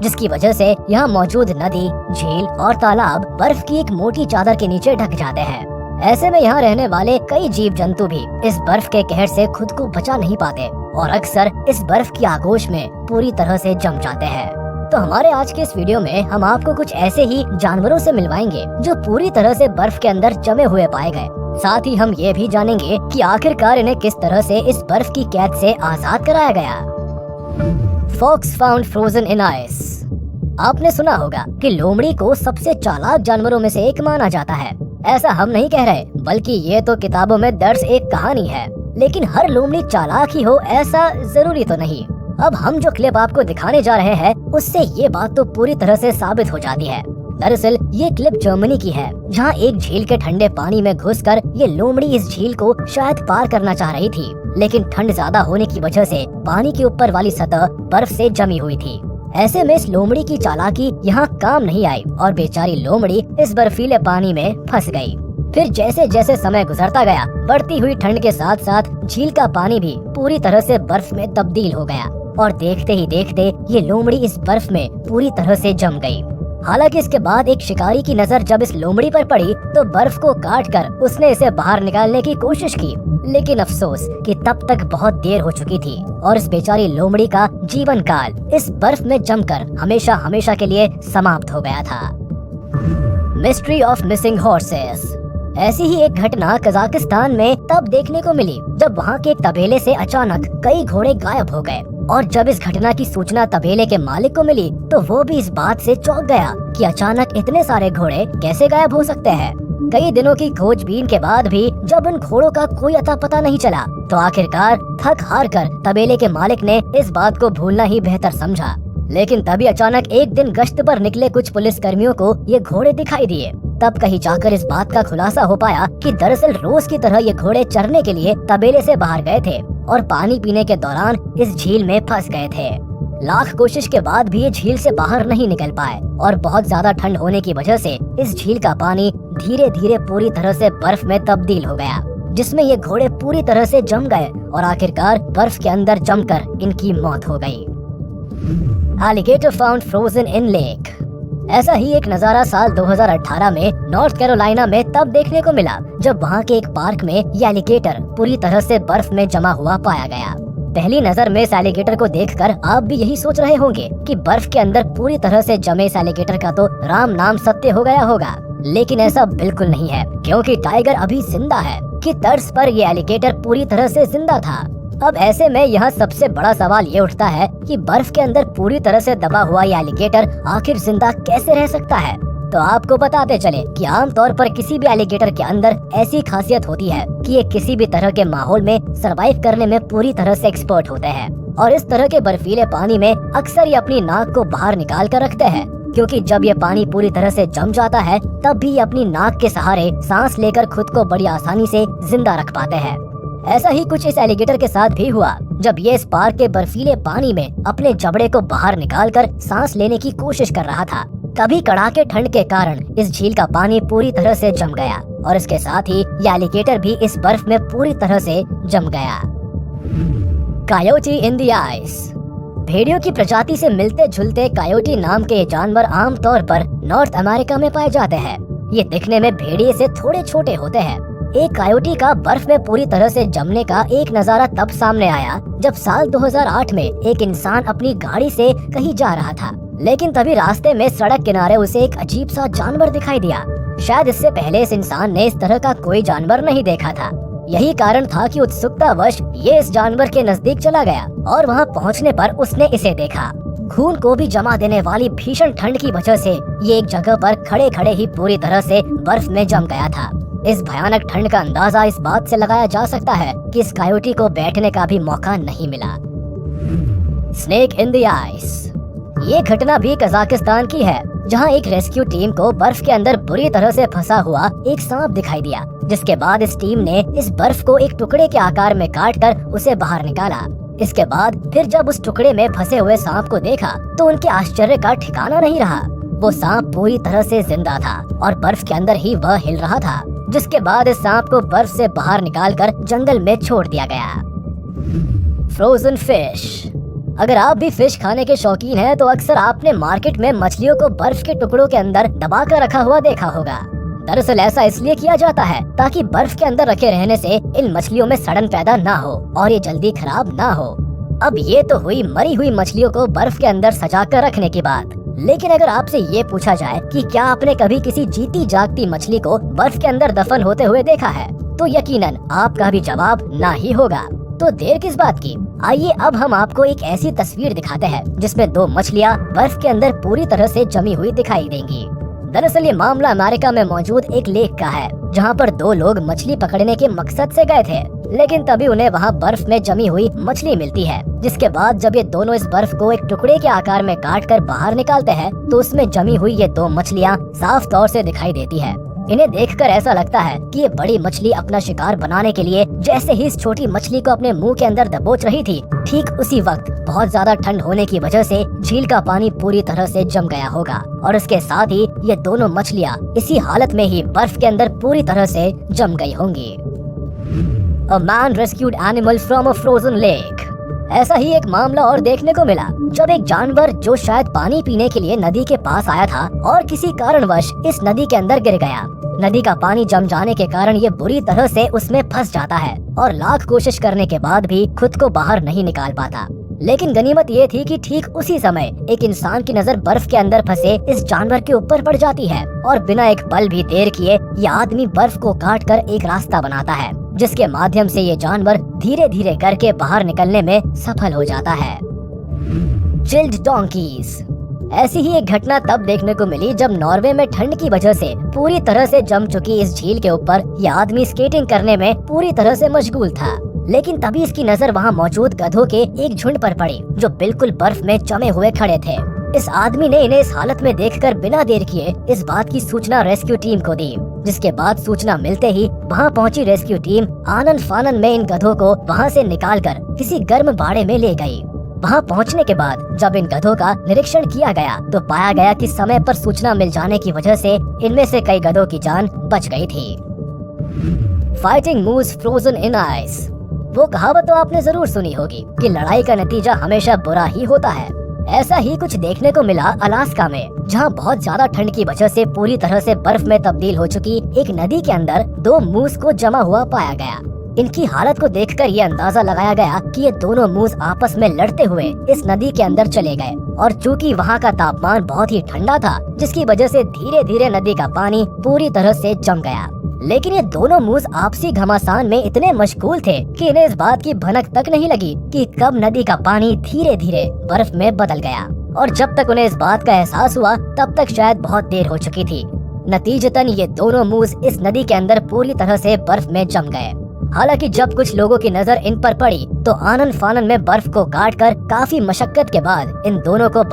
जिसकी वजह से यहाँ मौजूद नदी, झील और तालाब बर्फ की एक मोटी चादर के नीचे ढक जाते हैं। ऐसे में यहाँ रहने वाले कई जीव जंतु भी इस बर्फ के कहर से खुद को बचा नहीं पाते और अक्सर इस बर्फ की आगोश में पूरी तरह से जम जाते हैं। तो हमारे आज के इस वीडियो में हम आपको कुछ ऐसे ही जानवरों से मिलवाएंगे जो पूरी तरह से बर्फ के अंदर जमे हुए पाए गए। साथ ही हम ये भी जानेंगे कि आखिरकार इन्हें किस तरह से इस बर्फ की कैद से आजाद कराया गया। Fox found frozen in ice. आपने सुना होगा कि लोमड़ी को सबसे चालाक जानवरों में से एक माना जाता है। ऐसा हम नहीं कह रहे, बल्कि ये तो किताबों में दर्ज एक कहानी है। लेकिन हर लोमड़ी चालाक ही हो ऐसा जरूरी तो नहीं। अब हम जो क्लिप आपको दिखाने जा रहे हैं उससे ये बात तो पूरी तरह से साबित हो जाती है। दरअसल ये क्लिप जर्मनी की है, जहाँ एक झील के ठंडे पानी में घुसकर ये लोमड़ी इस झील को शायद पार करना चाह रही थी, लेकिन ठंड ज्यादा होने की वजह से पानी के ऊपर वाली सतह बर्फ से जमी हुई थी। ऐसे में इस लोमड़ी की चालाकी यहाँ काम नहीं आई और बेचारी लोमड़ी इस बर्फीले पानी में फंस गई। फिर जैसे जैसे समय गुजरता गया, बढ़ती हुई ठंड के साथ साथ झील का पानी भी पूरी तरह से बर्फ में तब्दील हो गया और देखते ही देखते ये लोमड़ी इस बर्फ में पूरी तरह से जम गई। हालांकि इसके बाद एक शिकारी की नजर जब इस लोमड़ी पर पड़ी तो बर्फ को काट कर उसने इसे बाहर निकालने की कोशिश की, लेकिन अफसोस कि तब तक बहुत देर हो चुकी थी और इस बेचारी लोमड़ी का जीवन काल इस बर्फ में जमकर हमेशा हमेशा के लिए समाप्त हो गया था। Mystery of missing horses. ऐसी ही एक घटना कजाकिस्तान में तब देखने को मिली जब वहाँ के एक तबेले से अचानक कई घोड़े गायब हो गए और जब इस घटना की सूचना तबेले के मालिक को मिली तो वो भी इस बात से चौंक गया कि अचानक इतने सारे घोड़े कैसे गायब हो सकते हैं। कई दिनों की खोजबीन के बाद भी जब उन घोड़ों का कोई अता पता नहीं चला तो आखिरकार थक हार कर तबेले के मालिक ने इस बात को भूलना ही बेहतर समझा। लेकिन तभी अचानक एक दिन गश्त पर निकले कुछ पुलिस कर्मियों को ये घोड़े दिखाई दिए। तब कहीं जाकर इस बात का खुलासा हो पाया कि दरअसल रोज की तरह ये घोड़े चरने के लिए तबेले से बाहर गए थे और पानी पीने के दौरान इस झील में फंस गए थे। लाख कोशिश के बाद भी ये झील से बाहर नहीं निकल पाए और बहुत ज्यादा ठंड होने की वजह से इस झील का पानी धीरे धीरे पूरी तरह से बर्फ में तब्दील हो गया, जिसमें ये घोड़े पूरी तरह से जम गए और आखिरकार बर्फ के अंदर जमकर इनकी मौत हो गई। Alligator found frozen in lake. ऐसा ही एक नजारा साल 2018 में नॉर्थ कैरोलिना में तब देखने को मिला जब वहाँ के एक पार्क में ये एलिगेटर पूरी तरह से बर्फ में जमा हुआ पाया गया। पहली नजर में इस एलिगेटर को देखकर आप भी यही सोच रहे होंगे कि बर्फ के अंदर पूरी तरह से जमे इस एलिगेटर का तो राम नाम सत्य हो गया होगा, लेकिन ऐसा बिल्कुल नहीं है, क्योंकि टाइगर अभी जिंदा है कि तर्ज पर ये एलिगेटर पूरी तरह से जिंदा था। अब ऐसे में यहाँ सबसे बड़ा सवाल ये उठता है कि बर्फ के अंदर पूरी तरह से दबा हुआ ये एलिगेटर आखिर जिंदा कैसे रह सकता है। तो आपको बताते चले कि आमतौर पर किसी भी एलिगेटर के अंदर ऐसी खासियत होती है कि ये किसी भी तरह के माहौल में सरवाइव करने में पूरी तरह से एक्सपर्ट होते हैं और इस तरह के बर्फीले पानी में अक्सर ये अपनी नाक को बाहर निकाल कर रखते हैं, क्योंकि जब ये पानी पूरी तरह से जम जाता है तब भी ये अपनी नाक के सहारे सांस लेकर खुद को बड़ी आसानी से जिंदा रख पाते हैं। ऐसा ही कुछ इस एलिगेटर के साथ भी हुआ जब ये इस पार्क के बर्फीले पानी में अपने जबड़े को बाहर निकालकर सांस लेने की कोशिश कर रहा था। तभी कड़ाके ठंड के कारण इस झील का पानी पूरी तरह से जम गया और इसके साथ ही ये एलिगेटर भी इस बर्फ में पूरी तरह से जम गया। Coyote in the ice. भेड़ियों की प्रजाति से मिलते जुलते कायोटी नाम के ये जानवर आमतौर पर नॉर्थ अमेरिका में पाए जाते हैं। ये दिखने में भेड़िए से थोड़े छोटे होते हैं। एक कायोटी का बर्फ में पूरी तरह से जमने का एक नजारा तब सामने आया जब साल 2008 में एक इंसान अपनी गाड़ी से कहीं जा रहा था, लेकिन तभी रास्ते में सड़क किनारे उसे एक अजीब सा जानवर दिखाई दिया। शायद इससे पहले इस इंसान ने इस तरह का कोई जानवर नहीं देखा था। यही कारण था कि उत्सुकतावश ये इस जानवर के नजदीक चला गया और वहाँ पहुँचने पर उसने इसे देखा। खून को भी जमा देने वाली भीषण ठंड की वजह से ये एक जगह पर खड़े खड़े ही पूरी तरह से बर्फ में जम गया था। इस भयानक ठंड का अंदाजा इस बात से लगाया जा सकता है कि इस कायोटी को बैठने का भी मौका नहीं मिला। Snake in the ice. ये घटना भी कजाकिस्तान की है, जहां एक रेस्क्यू टीम को बर्फ के अंदर बुरी तरह से फंसा हुआ एक सांप दिखाई दिया, जिसके बाद इस टीम ने इस बर्फ को एक टुकड़े के आकार में काटकर उसे बाहर निकाला। इसके बाद फिर जब उस टुकड़े में फंसे हुए सांप को देखा तो उनके आश्चर्य का ठिकाना नहीं रहा। वो सांप पूरी तरह से जिंदा था और बर्फ के अंदर ही वह हिल रहा था, जिसके बाद इस सांप को बर्फ से बाहर निकालकर जंगल में छोड़ दिया गया। Frozen fish. अगर आप भी फिश खाने के शौकीन हैं तो अक्सर आपने मार्केट में मछलियों को बर्फ के टुकड़ों के अंदर दबा कर रखा हुआ देखा होगा। दरअसल ऐसा इसलिए किया जाता है ताकि बर्फ के अंदर रखे रहने से इन मछलियों में सड़न पैदा ना हो और ये जल्दी खराब ना हो। अब ये तो हुई मरी हुई मछलियों को बर्फ के अंदर सजा कर रखने की बात। लेकिन अगर आपसे ये पूछा जाए कि क्या आपने कभी किसी जीती जागती मछली को बर्फ के अंदर दफन होते हुए देखा है, तो यकीनन आपका भी जवाब ना ही होगा। तो देर किस बात की, आइए अब हम आपको एक ऐसी तस्वीर दिखाते हैं जिसमें दो मछलियाँ बर्फ के अंदर पूरी तरह से जमी हुई दिखाई देंगी। दरअसल ये मामला अमेरिका में मौजूद एक लेक का है, जहाँ पर दो लोग मछली पकड़ने के मकसद से गए थे, लेकिन तभी उन्हें वहाँ बर्फ में जमी हुई मछली मिलती है। जिसके बाद जब ये दोनों इस बर्फ को एक टुकड़े के आकार में काट कर बाहर निकालते हैं तो उसमें जमी हुई ये दो मछलियाँ साफ तौर से दिखाई देती है। इन्हें देखकर ऐसा लगता है कि ये बड़ी मछली अपना शिकार बनाने के लिए जैसे ही इस छोटी मछली को अपने मुंह के अंदर दबोच रही थी, ठीक उसी वक्त बहुत ज्यादा ठंड होने की वजह से झील का पानी पूरी तरह से जम गया होगा और इसके साथ ही ये दोनों मछलियाँ इसी हालत में ही बर्फ के अंदर पूरी तरह से जम गई होंगी। A man rescued animal from a frozen lake। ऐसा ही एक मामला और देखने को मिला जब एक जानवर जो शायद पानी पीने के लिए नदी के पास आया था और किसी कारणवश इस नदी के अंदर गिर गया। नदी का पानी जम जाने के कारण ये बुरी तरह से उसमें फंस जाता है और लाख कोशिश करने के बाद भी खुद को बाहर नहीं निकाल पाता। लेकिन गनीमत ये थी कि ठीक उसी समय एक इंसान की नजर बर्फ के अंदर फंसे इस जानवर के ऊपर पड़ जाती है और बिना एक पल भी देर किए ये आदमी बर्फ को काट कर एक रास्ता बनाता है, जिसके माध्यम से ये जानवर धीरे धीरे करके बाहर निकलने में सफल हो जाता है। Chilled donkey's. ऐसी ही एक घटना तब देखने को मिली जब नॉर्वे में ठंड की वजह से पूरी तरह से जम चुकी इस झील के ऊपर यह आदमी स्केटिंग करने में पूरी तरह से मशगूल था। लेकिन तभी इसकी नजर वहाँ मौजूद गधों के एक झुंड पर पड़ी जो बिल्कुल बर्फ में जमे हुए खड़े थे। इस आदमी ने इन्हें इस हालत में देखकर बिना देर किए इस बात की सूचना रेस्क्यू टीम को दी, जिसके बाद सूचना मिलते ही वहाँ पहुंची रेस्क्यू टीम आनन फानन में इन गधों को वहाँ से निकालकर किसी गर्म बाड़े में ले गई। वहाँ पहुँचने के बाद जब इन गधों का निरीक्षण किया गया तो पाया गया कि समय पर सूचना मिल जाने की वजह से इनमें से कई गधों की जान बच गई थी। Fighting moves frozen in ice. वो कहावत तो आपने जरूर सुनी होगी कि लड़ाई का नतीजा हमेशा बुरा ही होता है। ऐसा ही कुछ देखने को मिला अलास्का में, जहाँ बहुत ज्यादा ठंड की वजह से पूरी तरह से बर्फ में तब्दील हो चुकी एक नदी के अंदर दो मूस को जमा हुआ पाया गया। इनकी हालत को देखकर ये अंदाजा लगाया गया कि ये दोनों मूस आपस में लड़ते हुए इस नदी के अंदर चले गए और चूंकि वहाँ का तापमान बहुत ही ठंडा था, जिसकी वजह से धीरे धीरे नदी का पानी पूरी तरह से जम गया। लेकिन ये दोनों मूस आपसी घमासान में इतने मशगूल थे कि इन्हें इस बात की भनक तक नहीं लगी कि कब नदी का पानी धीरे धीरे बर्फ में बदल गया, और जब तक उन्हें इस बात का एहसास हुआ तब तक शायद बहुत देर हो चुकी थी। नतीजतन ये दोनों मूस इस नदी के अंदर पूरी तरह से बर्फ में जम गए। हालांकि जब कुछ लोगों की नजर इन पर पड़ी तो आनन फानन में बर्फ को काटकर काफी मशक्कत के बाद इन दोनों को